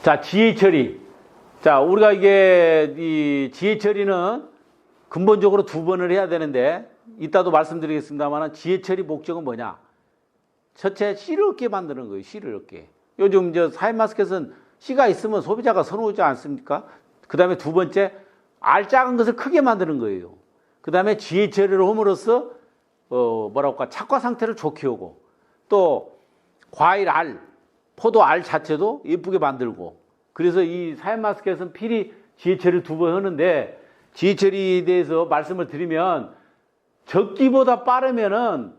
자, 지혜 처리. 자, 우리가 이 지혜 처리는 근본적으로 2번을 해야 되는데, 이따도 말씀드리겠습니다만, 지혜 처리 목적은 뭐냐? 첫째, 씨를 얻게 만드는 거예요. 씨를 얻게. 요즘 사회마스켓은 씨가 있으면 소비자가 선호하지 않습니까? 그 다음에 2번째, 알 작은 것을 크게 만드는 거예요. 그 다음에 지혜 처리를 함으로써, 착화 상태를 좋게 하고, 또, 과일 알, 포도 알 자체도 예쁘게 만들고, 그래서 이 사회마스켓은 필히 지혜 처리를 2번 하는데, 지혜 처리에 대해서 말씀을 드리면, 적기보다 빠르면은,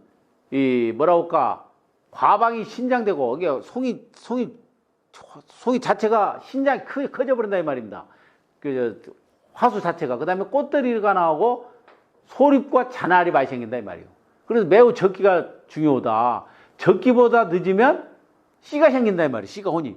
과방이 신장되고, 이게 송이 자체가 신장이 커져 버린다 이 말입니다. 화수 자체가. 그 다음에 꽃들이가 나오고, 소립과 잔알이 많이 생긴다 이 말이에요. 그래서 매우 적기가 중요하다. 적기보다 늦으면 씨가 생긴다 이 말이에요. 씨가 혼이.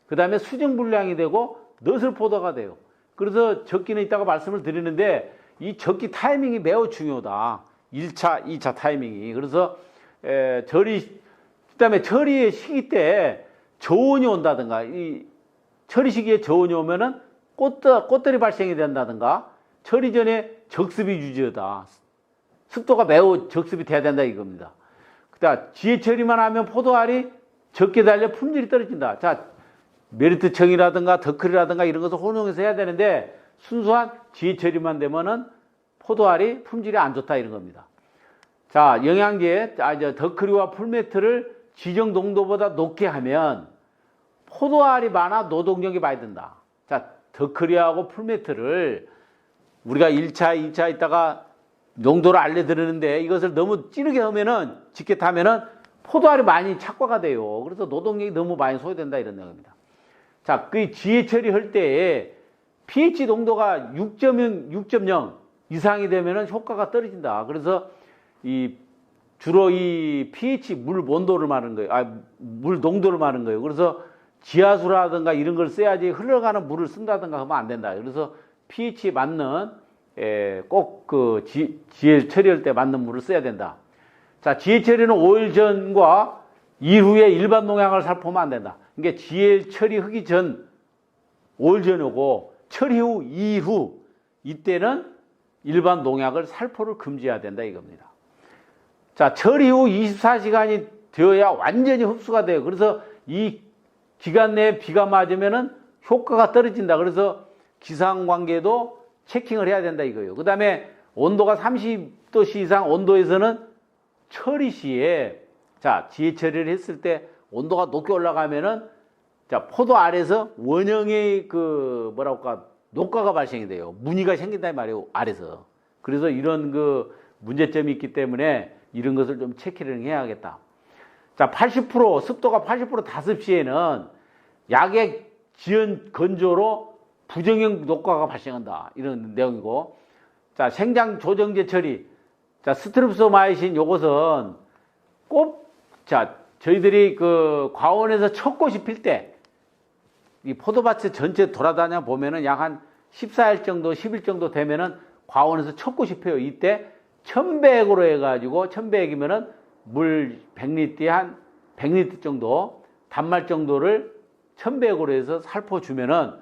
그 다음에 수정불량이 되고 너슬포도가 돼요. 그래서 적기는 이따가 말씀을 드리는데 이 적기 타이밍이 매우 중요하다. 1차, 2차 타이밍이. 그래서 그다음에 처리의 시기 때 저온이 온다든가 이 처리 시기에 저온이 오면은 꽃들이 발생이 된다든가 처리 전에 적습이 유지하다. 습도가 매우 적습이 돼야 된다 이겁니다. 그다음 지혜 처리만 하면 포도알이 적게 달려 품질이 떨어진다. 자, 메리트청이라든가 더클이라든가 이런 것을 혼용해서 해야 되는데 순수한 지혜 처리만 되면은 포도알이 품질이 안 좋다 이런 겁니다. 자, 영양제 더클이와 풀메트를 지정 농도보다 높게 하면 포도알이 많아 노동력이 많이 든다. 자, 더클이하고 풀메트를 우리가 1차, 2차 있다가 농도를 알려드리는데 이것을 너무 찌르게 하면은 짙게 타면은 포도알이 많이 착화가 돼요. 그래서 노동력이 너무 많이 소요된다 이런 내용입니다. 자, 그 지혜 처리할 때에 pH 농도가 6.0 이상이 되면은 효과가 떨어진다. 그래서 주로 이 pH 물 온도를 말하는 거예요. 물 농도를 말하는 거예요. 그래서 지하수라든가 이런 걸 써야지 흘러가는 물을 쓴다든가 하면 안 된다. 그래서 pH에 맞는 꼭 지혜 처리할 때 맞는 물을 써야 된다. 자, 지혜 처리는 5일 전과 이후에 일반 농약을 살포하면 안 된다. 그러니까 지혜 처리 하기 전 5일 전이고 처리 후 이후 이때는 일반 농약을 살포를 금지해야 된다 이겁니다. 자, 처리 후 24시간이 되어야 완전히 흡수가 돼요. 그래서 이 기간 내에 비가 맞으면은 효과가 떨어진다. 그래서 기상관계도 체킹을 해야 된다 이거예요. 그 다음에 온도가 30도씨 이상 온도에서는 처리 시에 자, 지혜 처리를 했을 때 온도가 높게 올라가면은 자, 포도 알에서 원형의 녹과가 발생이 돼요. 무늬가 생긴다 이 말이에요. 알에서. 그래서 이런 문제점이 있기 때문에 이런 것을 좀 체크를 해야겠다. 자, 80% 습도가 80% 다습시에는 약의 지연 건조로 부정형 녹과가 발생한다. 이런 내용이고. 자, 생장 조정제 처리. 자, 스트립소마이신 요것은 저희들이 과원에서 첫 꽃이 필 때 이 포도밭에 전체 돌아다녀 보면은 약 한 14일 정도, 10일 정도 되면은 과원에서 첫 꽃이 펴요. 이때 1000백으로 해가지고 1000백이면은 물 100리터에 한 100리터 정도, 단말 정도를 1000백으로 해서 살포 주면은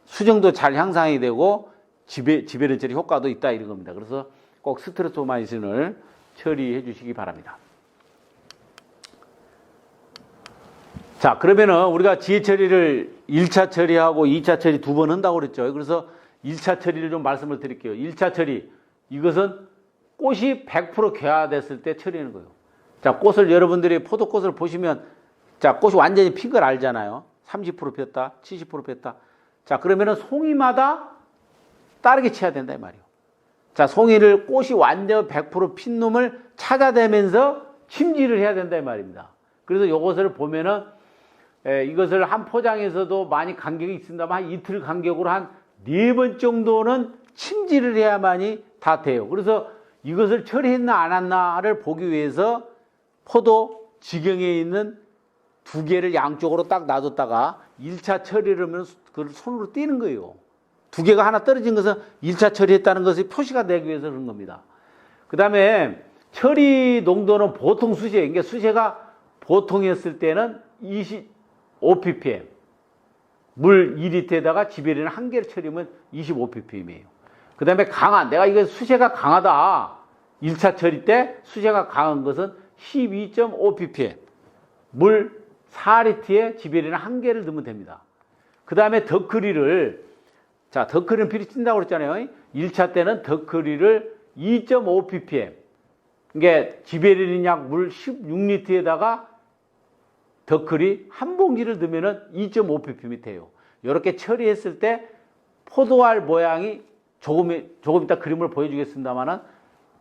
수정도 잘 향상이 되고 지배련 처리 효과도 있다 이런 겁니다. 그래서 꼭 스트립소마이신을 처리해 주시기 바랍니다. 자, 그러면은 우리가 지혜 처리를 1차 처리하고 2차 처리 2번 한다고 그랬죠. 그래서 1차 처리를 좀 말씀을 드릴게요. 1차 처리. 이것은 꽃이 100% 개화됐을 때 처리하는 거예요. 자, 꽃을 여러분들이 포도꽃을 보시면 자, 꽃이 완전히 핀 걸 알잖아요. 30% 폈다, 70% 폈다. 자, 그러면은 송이마다 다르게 쳐야 된다 이 말이에요. 자, 송이를 꽃이 완전 100% 핀 놈을 찾아대면서 침지를 해야 된다 이 말입니다. 그래서 이것을 보면은 이것을 한 포장에서도 많이 간격이 있습니다만 한 이틀 간격으로 한 4번 정도는 침지를 해야만이 다 돼요. 그래서 이것을 처리했나 안 했나를 보기 위해서 포도 지경에 있는 2개를 양쪽으로 딱 놔뒀다가 1차 처리를 하면 그걸 손으로 띄는 거예요. 2개가 하나 떨어진 것은 1차 처리했다는 것이 표시가 되기 위해서 그런 겁니다. 그 다음에 처리 농도는 보통 수세, 그러니까 수세가 보통이었을 때는 5ppm. 물 2리터에다가 지베리는 1개를 처리하면 25ppm이에요. 그 다음에 강한, 내가 이거 수세가 강하다. 1차 처리 때 수세가 강한 것은 12.5ppm. 물 4리터에 지베리는 1개를 넣으면 됩니다. 그 다음에 더크리를, 자, 더크리는 비리 찐다고 그랬잖아요. 1차 때는 더크리를 2.5ppm. 이게 지베리는 약 물 16리터에다가 더크리 한 봉지를 넣으면 2.5ppm이 돼요. 이렇게 처리했을 때 포도알 모양이 조금 이따 그림을 보여주겠습니다만은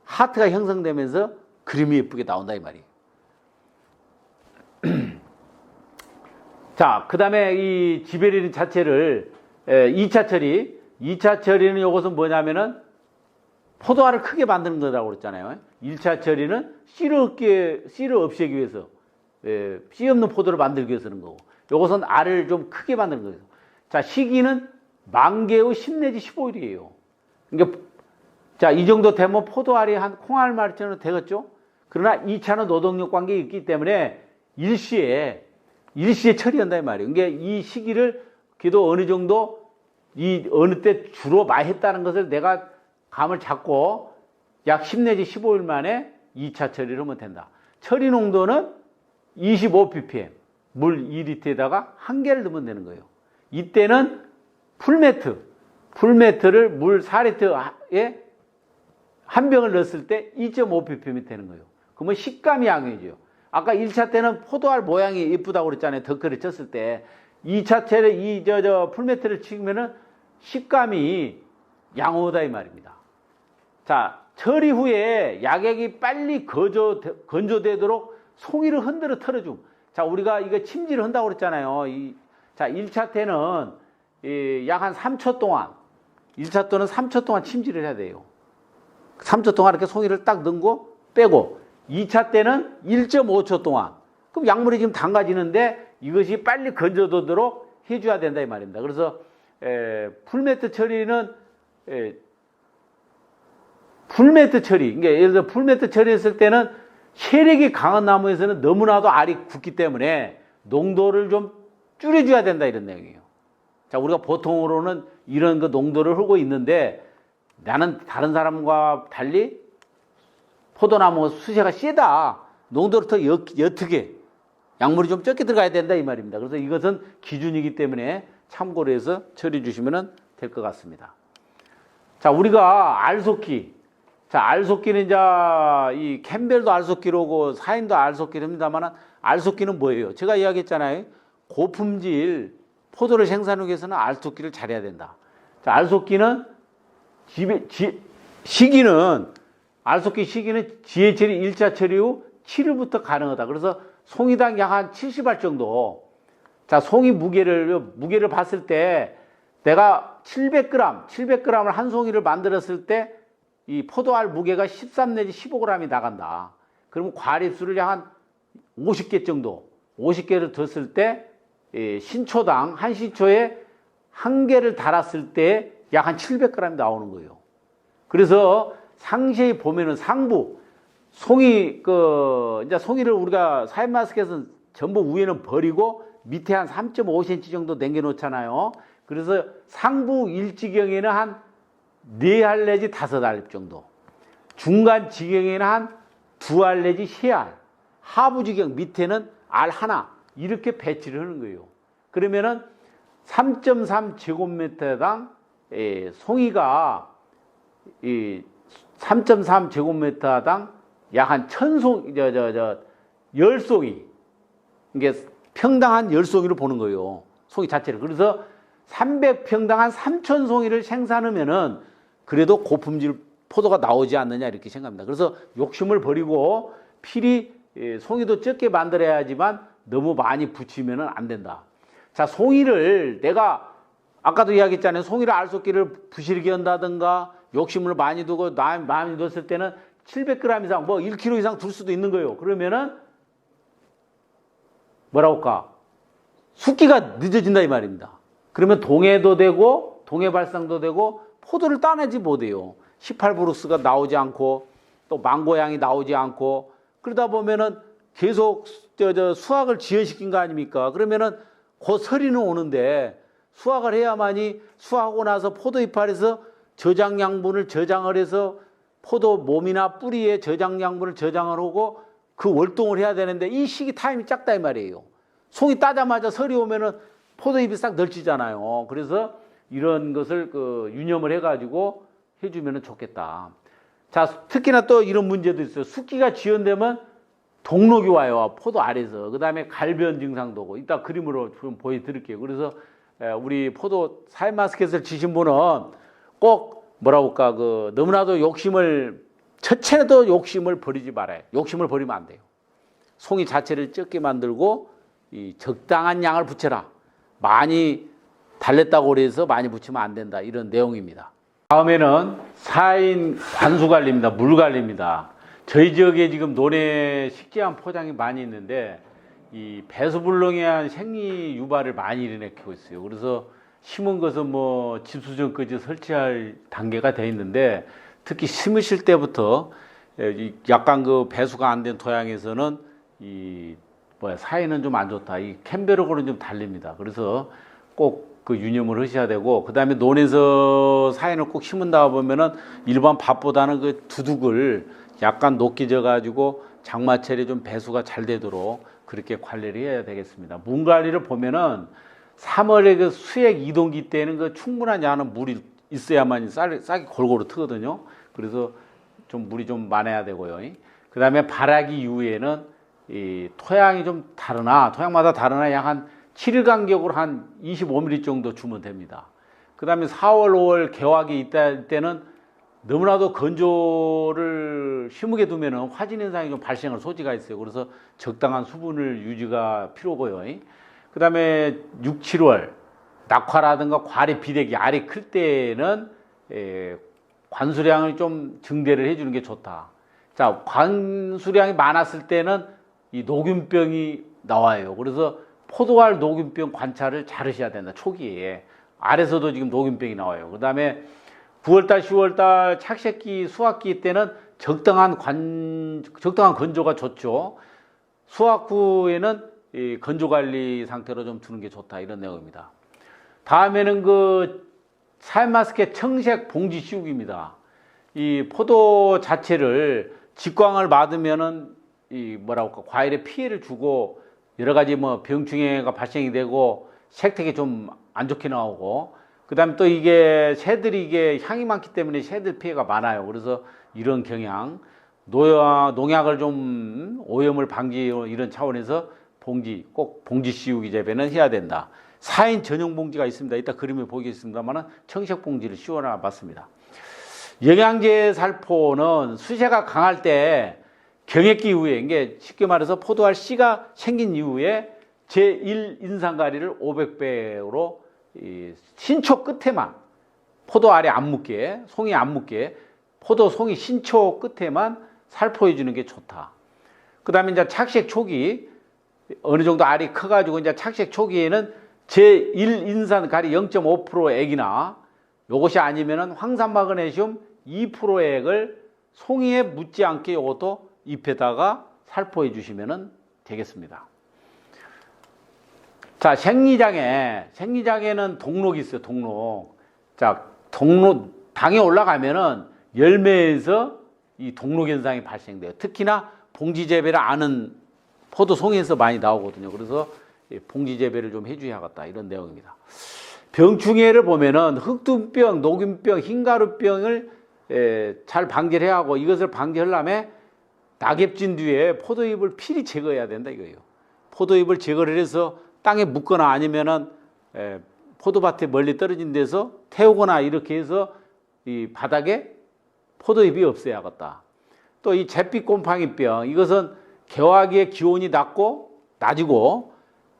하트가 형성되면서 그림이 예쁘게 나온다 이 말이에요. 자, 그 다음에 이 지베리린 자체를 2차 처리는 이것은 뭐냐면은 포도알을 크게 만드는 거라고 그랬잖아요. 1차 처리는 씨를 없애기 위해서, 씨 없는 포도를 만들기 위해서 하는 거고, 이것은 알을 좀 크게 만드는 거예요. 자, 시기는 만개의 10 내지 15일이에요. 그러니까, 자, 이 정도 되면 포도알이 한 콩알 말처럼 되겠죠? 그러나 2차는 노동력 관계가 있기 때문에 일시에 처리한다 이 말이에요. 그러니까 이 시기를 그래도 어느 정도 어느 때 주로 많이 했다는 것을 내가 감을 잡고 약 10 내지 15일 만에 2차 처리를 하면 된다. 처리 농도는 25ppm, 물 2리터에다가 1개를 넣으면 되는 거예요. 이때는 풀매트를 물 4리터에 한 병을 넣었을 때 2.5ppm이 되는 거예요. 그러면 식감이 양해져요. 아까 1차 때는 포도알 모양이 예쁘다고 그랬잖아요. 덧글을 쳤을 때. 2차 때는 풀매트를 치면은 식감이 양호하다 이 말입니다. 자, 처리 후에 약액이 빨리 건조되도록 송이를 흔들어 털어줌. 자, 우리가 이거 침질을 한다고 그랬잖아요. 자, 1차 때는 약 한 3초 동안, 1차 때는 3초 동안 침질을 해야 돼요. 3초 동안 이렇게 송이를 딱 넣고 빼고, 2차 때는 1.5초 동안. 그럼 약물이 지금 담가지는데 이것이 빨리 건조되도록 해줘야 된다 이 말입니다. 그래서 풀매트 처리는 풀매트 처리. 그러니까 예를 들어 풀매트 처리했을 때는 세력이 강한 나무에서는 너무나도 알이 굳기 때문에 농도를 좀 줄여줘야 된다 이런 내용이에요. 자, 우리가 보통으로는 이런 그 농도를 하고 있는데 나는 다른 사람과 달리 포도나무 수세가 세다. 농도를 더 옅게 약물이 좀 적게 들어가야 된다 이 말입니다. 그래서 이것은 기준이기 때문에 참고로 해서 처리해 주시면 될 것 같습니다. 자, 우리가 알속기. 자, 알속기는 이제 이 캠벨도 알속기로고 사인도 알속기입니다만 알속기는 뭐예요? 제가 이야기했잖아요. 고품질 포도를 생산하기 위해서는 알속기를 잘해야 된다. 자, 알속기는 알속기 시기는 지혜 처리 1차 처리 후 7일부터 가능하다. 그래서 송이당 약 한 70알 정도. 자, 송이 무게를 봤을 때 내가 700g을 한 송이를 만들었을 때 이 포도알 무게가 13 내지 15g이 나간다. 그러면 과립수를 약 한 50개 정도, 50개를 뒀을 때 신초당 한 신초에 한 개를 달았을 때 약 한 700g이 나오는 거예요. 그래서 상세히 보면은 상부 이제 송이를 우리가 사인마스켓에서 전부 위에는 버리고 밑에 한 3.5cm 정도 남겨놓잖아요. 그래서 상부 일지경에는 한 4알 내지 5알 정도, 중간 지경에는 한 2알 내지 3알, 하부 지경 밑에는 알 하나 이렇게 배치를 하는 거예요. 그러면은 3.3 제곱미터당 송이가 3.3 제곱미터당 약 한 10송이, 이게 평당 한 10송이를 보는 거예요. 송이 자체를. 그래서 300평당 한 3,000송이를 생산하면은 그래도 고품질 포도가 나오지 않느냐 이렇게 생각합니다. 그래서 욕심을 버리고 필히 송이도 적게 만들어야지만 너무 많이 붙이면은 안 된다. 자, 송이를 내가 아까도 이야기했잖아요. 송이를 알속기를 부실하게 한다든가 욕심을 많이 두고 많이 뒀을 때는 700g 이상, 1kg 이상 둘 수도 있는 거예요. 그러면은 뭐라고 할까? 숙기가 늦어진다 이 말입니다. 그러면 동해도 되고 동해 발상도 되고 포도를 따내지 못해요. 18브룩스가 나오지 않고 또 망고향이 나오지 않고 그러다 보면은 계속 수확을 지연시킨 거 아닙니까? 그러면은 곧 서리는 오는데 수확을 해야만이 수확하고 나서 포도 이파리에서 저장 양분을 저장을 해서 포도 몸이나 뿌리에 저장 양분을 저장을 하고 그 월동을 해야 되는데 이 시기 타임이 작다 이 말이에요. 송이 따자마자 설이 오면은 포도잎이 싹 널치잖아요. 그래서 이런 것을 유념을 해가지고 해주면 좋겠다. 자, 특히나 또 이런 문제도 있어요. 숙기가 지연되면 동록이 와요. 포도 아래에서. 그 다음에 갈변 증상도 오고. 이따 그림으로 좀 보여드릴게요. 그래서 우리 포도 사이마스켓을 치신 분은 꼭 뭐라고 할까, 너무나도 첫째도 욕심을 버리지 말아요. 욕심을 버리면 안 돼요. 송이 자체를 적게 만들고 이 적당한 양을 붙여라. 많이 달랬다고 그래서 많이 붙이면 안 된다. 이런 내용입니다. 다음에는 사인 관수 관리입니다. 물 관리입니다. 저희 지역에 지금 논에 식재한 포장이 많이 있는데 이 배수불능에 한 생리 유발을 많이 일으키고 있어요. 그래서 심은 것은 뭐 집수전까지 설치할 단계가 돼 있는데 특히 심으실 때부터 약간 배수가 안 된 토양에서는 사이는 좀 안 좋다. 이 캠베르고는 좀 달립니다. 그래서 꼭 유념을 하셔야 되고, 그 다음에 논에서 사인을 꼭 심은다 보면은 일반 밭보다는 두둑을 약간 높게 져가지고 장마철에 좀 배수가 잘 되도록 그렇게 관리를 해야 되겠습니다. 문 관리를 보면은 3월에 수액 이동기 때는 충분한 양의 물이 있어야만 싹이 골고루 트거든요. 그래서 좀 물이 좀 많아야 되고요. 그 다음에 발화기 이후에는 이 토양이 좀 토양마다 다르나 약 한 7일 간격으로 한 25mm 정도 주면 됩니다. 그 다음에 4월, 5월 개화기 있다 때는 너무나도 건조를 심하게 두면은 화진 현상이 좀 발생할 소지가 있어요. 그래서 적당한 수분을 유지가 필요고요. 그 다음에 6, 7월 낙화라든가 과리 비대기 알이 클 때는 관수량을 좀 증대를 해주는 게 좋다. 자, 관수량이 많았을 때는 이 녹균병이 나와요. 그래서 포도알 녹균병 관찰을 잘 하셔야 된다. 초기에. 알에서도 지금 녹균병이 나와요. 그 다음에 9월달, 10월달 착색기, 수확기 때는 적당한 건조가 좋죠. 수확 후에는 이 건조관리 상태로 좀 두는 게 좋다. 이런 내용입니다. 다음에는 사이마스켓 청색 봉지 씌우기입니다. 이 포도 자체를 직광을 맞으면은 과일에 피해를 주고 여러 가지 병충해가 발생이 되고 색택이 좀 안 좋게 나오고, 그 다음에 또 새들이 향이 많기 때문에 새들 피해가 많아요. 그래서 이런 경향, 농약을 좀 오염을 방지 이런 차원에서 꼭 봉지 씌우기 재배는 해야 된다. 사인 전용 봉지가 있습니다. 이따 그림을 보겠습니다만은 청색 봉지를 씌워놔 봤습니다. 영양제 살포는 수세가 강할 때 경액기 이후에, 이게 쉽게 말해서 포도알 씨가 생긴 이후에 제1 인산가리를 500배로 신초 끝에만, 포도알이 안 묻게, 송이 안 묻게, 포도 송이 신초 끝에만 살포해 주는 게 좋다. 그 다음에 이제 착색 초기, 어느 정도 알이 커가지고 이제 착색 초기에는 제1 인산가리 0.5% 액이나 요것이 아니면은 황산마그네슘 2% 액을 송이에 묻지 않게 요것도 잎에다가 살포해 주시면 되겠습니다. 자, 생리장에는 동록이 있어요. 동록. 자, 당에 올라가면은 열매에서 이 동록 현상이 발생돼요. 특히나 봉지 재배를 아는 포도 송이에서 많이 나오거든요. 그래서 봉지 재배를 좀 해줘야겠다. 이런 내용입니다. 병충해를 보면은 흑둥병, 녹균병, 흰가루병을 잘 방지를 해야 하고, 이것을 방지하려면 낙엽진 뒤에 포도잎을 필히 제거해야 된다 이거예요. 포도잎을 제거를 해서 땅에 묻거나 아니면은 포도밭에 멀리 떨어진 데서 태우거나 이렇게 해서 이 바닥에 포도잎이 없애야겠다. 또 이 잿빛 곰팡이병, 이것은 개화기의 기온이 낮이고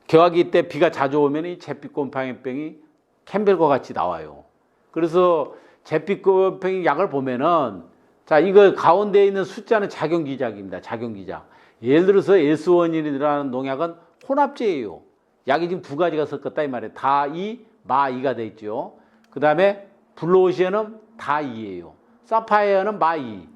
개화기 때 비가 자주 오면 이 잿빛 곰팡이병이 캠벨과 같이 나와요. 그래서 잿빛 곰팡이 약을 보면은, 자, 이거 가운데 있는 숫자는 작용기작입니다. 작용기작. 예를 들어서 S1이라는 농약은 혼합제예요. 약이 지금 두 가지가 섞었다 이 말이에요. 다이, 마이가 돼 있죠. 그 다음에 블루오시안은 다이예요. 사파이어는 마이,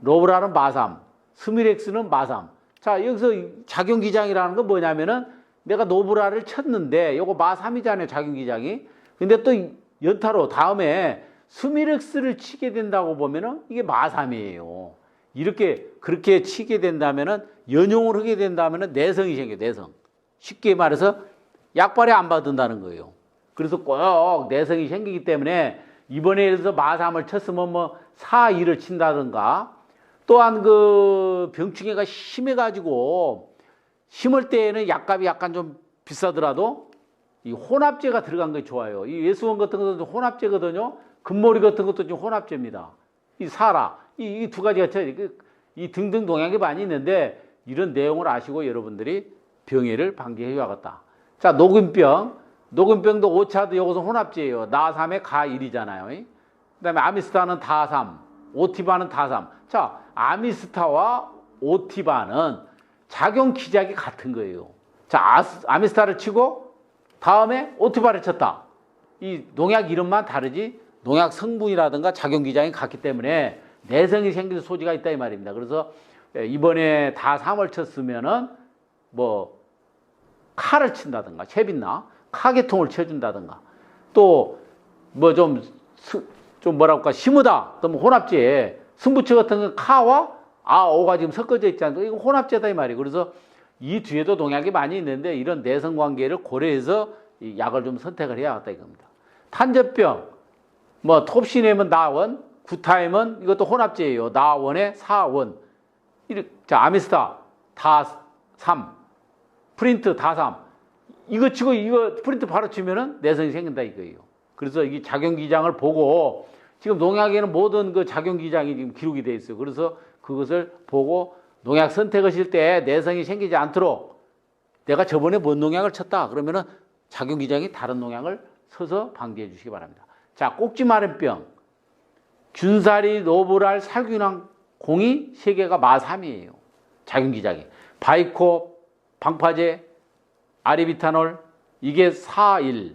로브라는 마삼, 스미렉스는 마삼. 자, 여기서 작용기장이라는 건 뭐냐면은 내가 노브라를 쳤는데 요거 마3이잖아요, 작용기장이. 근데 또 연타로 다음에 수미렉스를 치게 된다고 보면은 이게 마3이에요. 이렇게 그렇게 치게 된다면은 연용을 하게 된다면은 내성이 생겨요, 내성. 쉽게 말해서 약발에 안 받는다는 거예요. 그래서 꼭 내성이 생기기 때문에 이번에 예를 들어서 마3을 쳤으면 뭐 4-2를 친다든가, 또한 그 병충해가 심해가지고 심을 때에는 약값이 약간 좀 비싸더라도 이 혼합제가 들어간 게 좋아요. 이 예수원 같은 것도 혼합제거든요. 금모리 같은 것도 좀 혼합제입니다. 이 사라, 이 두 가지가 이 등등 농약이 많이 있는데 이런 내용을 아시고 여러분들이 병해를 방지해 야겠다. 자, 녹균병. 녹균병도 5차도 이것은 혼합제예요. 나3에 가1이잖아요. 그 다음에 아미스타는 다3, 오티바는 다3. 자, 아미스타와 오티바는 작용 기작이 같은 거예요. 자, 아미스타를 치고 다음에 오티바를 쳤다. 이 농약 이름만 다르지 농약 성분이라든가 작용 기작이 같기 때문에 내성이 생길 소지가 있다 이 말입니다. 그래서 이번에 다3을 쳤으면은 뭐 칼을 친다든가 셰빈나 카계통을 쳐준다든가 또 뭐 좀 뭐랄까 심으다 또 뭐 혼합제 승부처 같은 건 카와 아오가 지금 섞어져 있지 않습니까? 이거 혼합제다 이 말이에요. 그래서 이 뒤에도 농약이 많이 있는데 이런 내성 관계를 고려해서 이 약을 좀 선택을 해야겠다 이겁니다. 탄저병 뭐 톱시네면 나원, 구타임은 이것도 혼합제예요. 나원에 4원. 자, 아미스타 다3, 프린트 다3. 이거 치고 이거 프린트 바로 치면은 내성이 생긴다 이거예요. 그래서 이 작용기장을 보고 지금 농약에는 모든 그 작용기장이 지금 기록이 돼 있어요. 그래서 그것을 보고 농약 선택하실 때 내성이 생기지 않도록 내가 저번에 뭔 농약을 쳤다 그러면은 작용기장이 다른 농약을 서서 방지해 주시기 바랍니다. 자, 꼭지마름병. 균사리, 노브랄, 살균왕 공이 3개가 마3이에요. 작용기장이. 바이코, 방파제, 아리비타놀 이게 4-1.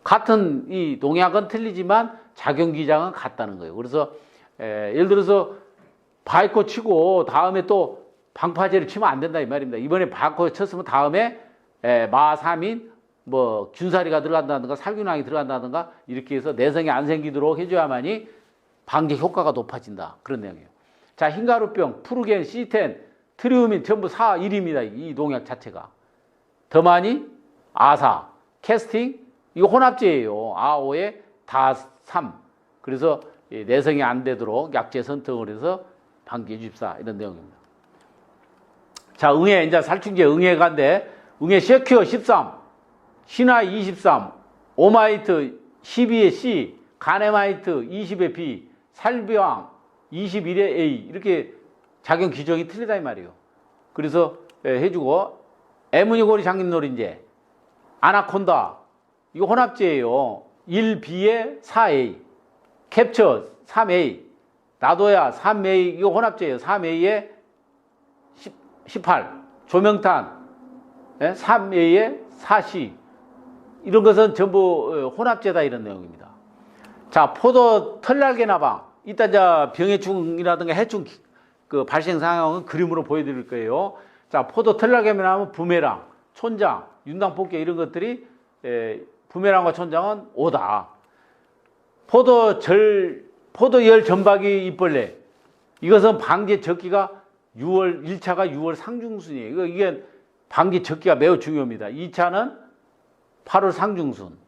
같은 이 농약은 틀리지만 작용기장은 같다는 거예요. 그래서 예를 들어서 바이코 치고 다음에 또 방파제를 치면 안 된다 이 말입니다. 이번에 바이코 쳤으면 다음에 마3인 뭐 균사리가 들어간다든가 살균왕이 들어간다든가 이렇게 해서 내성이 안 생기도록 해줘야만이 방제 효과가 높아진다. 그런 내용이에요. 자, 흰가루병, 푸르겐, 시텐, 트리우민 전부 4-1입니다. 이 농약 자체가. 더 많이 아사, 캐스팅 이거 혼합제예요. 아오에 다3. 그래서 내성이 안 되도록 약제 선택을 해서 방지해 주십사 이런 내용입니다. 자, 응애 이제 살충제 응애가인데 응애 쉐큐어 13, 신화이 23, 오마이트 12에 C, 가네마이트 20에 B, 살비왕 21에 A 이렇게 작용 규정이 틀리다 이 말이에요. 그래서 해주고 에무니고리 장님놀인제 아나콘다 이거 혼합제예요. 1B에 4A 캡처 3A 나도야 3A 이거 혼합제예요. 3A에 18 조명탄 3A에 4C 이런 것은 전부 혼합제다 이런 내용입니다. 자, 포도 털날개 나방 이따 자 병해충이라든가 해충 그 발생 상황은 그림으로 보여드릴 거예요. 자, 포도 털날개 나면 부메랑, 촌장, 윤당폭격 이런 것들이 부메랑과 촌장은 오다. 포도열 전박이 잎벌레 이것은 방제 적기가 1차가 6월 상중순이에요. 이게 방제 적기가 매우 중요합니다. 2차는 8월 상중순.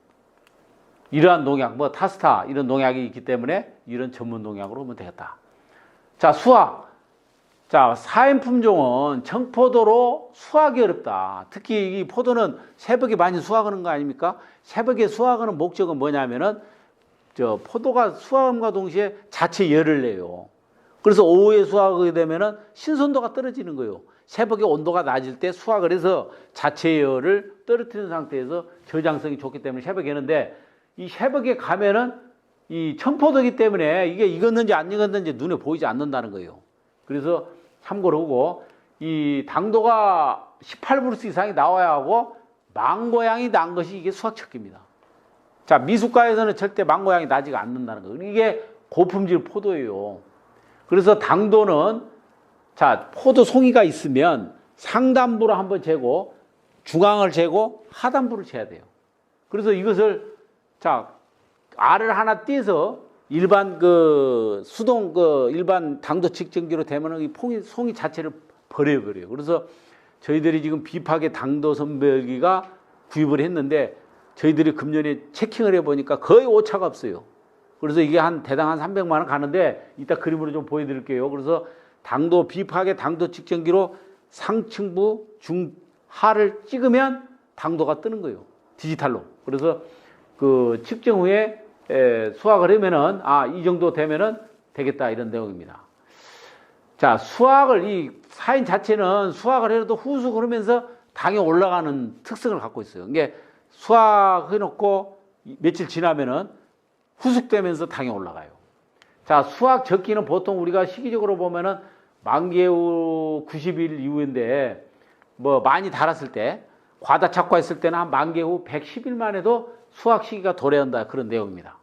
이러한 농약, 뭐 타스타 이런 농약이 있기 때문에 이런 전문 농약으로 하면 되겠다. 자, 수확. 자, 사인 품종은 청포도로 수확이 어렵다. 특히 이 포도는 새벽에 많이 수확하는 거 아닙니까? 새벽에 수확하는 목적은 뭐냐면은 포도가 수확함과 동시에 자체 열을 내요. 그래서 오후에 수확하게 되면은 신선도가 떨어지는 거예요. 새벽에 온도가 낮을 때 수확을 해서 자체 열을 떨어뜨리는 상태에서 저장성이 좋기 때문에 새벽에 하는데 이 새벽에 가면은 이 청포도이기 때문에 이게 익었는지 안 익었는지 눈에 보이지 않는다는 거예요. 그래서 참고로 하고 이 당도가 18브루스 이상이 나와야 하고 망고향이 난 것이 이게 수확척기입니다. 자, 미숫가에서는 절대 망고향이 나지가 않는다는 거예요. 이게 고품질 포도예요. 그래서 당도는 자, 포도 송이가 있으면 상단부로 한번 재고 중앙을 재고 하단부를 재야 돼요. 그래서 이것을 자 알을 하나 떼서 일반 그 수동 그 일반 당도 측정기로 되면은 이 송이 자체를 버려요. 그래서 저희들이 지금 비파계 당도 선별기가 구입을 했는데 저희들이 금년에 체킹을 해보니까 거의 오차가 없어요. 그래서 이게 대당 한 300만 원 가는데 이따 그림으로 좀 보여드릴게요. 그래서 당도 비파계 당도 측정기로 상층부 중하를 찍으면 당도가 뜨는 거예요. 디지털로. 그래서 그 측정 후에 수확을 하면은 이 정도 되면은 되겠다 이런 내용입니다. 자, 수확을 이 사인 자체는 수확을 해도 후숙을 하면서 당이 올라가는 특성을 갖고 있어요. 이게 수확해 놓고 며칠 지나면은 후숙되면서 당이 올라가요. 자, 수확 적기는 보통 우리가 시기적으로 보면은 만개 후 90일 이후인데 뭐 많이 달았을 때 과다 착과했을 때는 한 만개 후 110일만 해도 수확 시기가 도래한다 그런 내용입니다.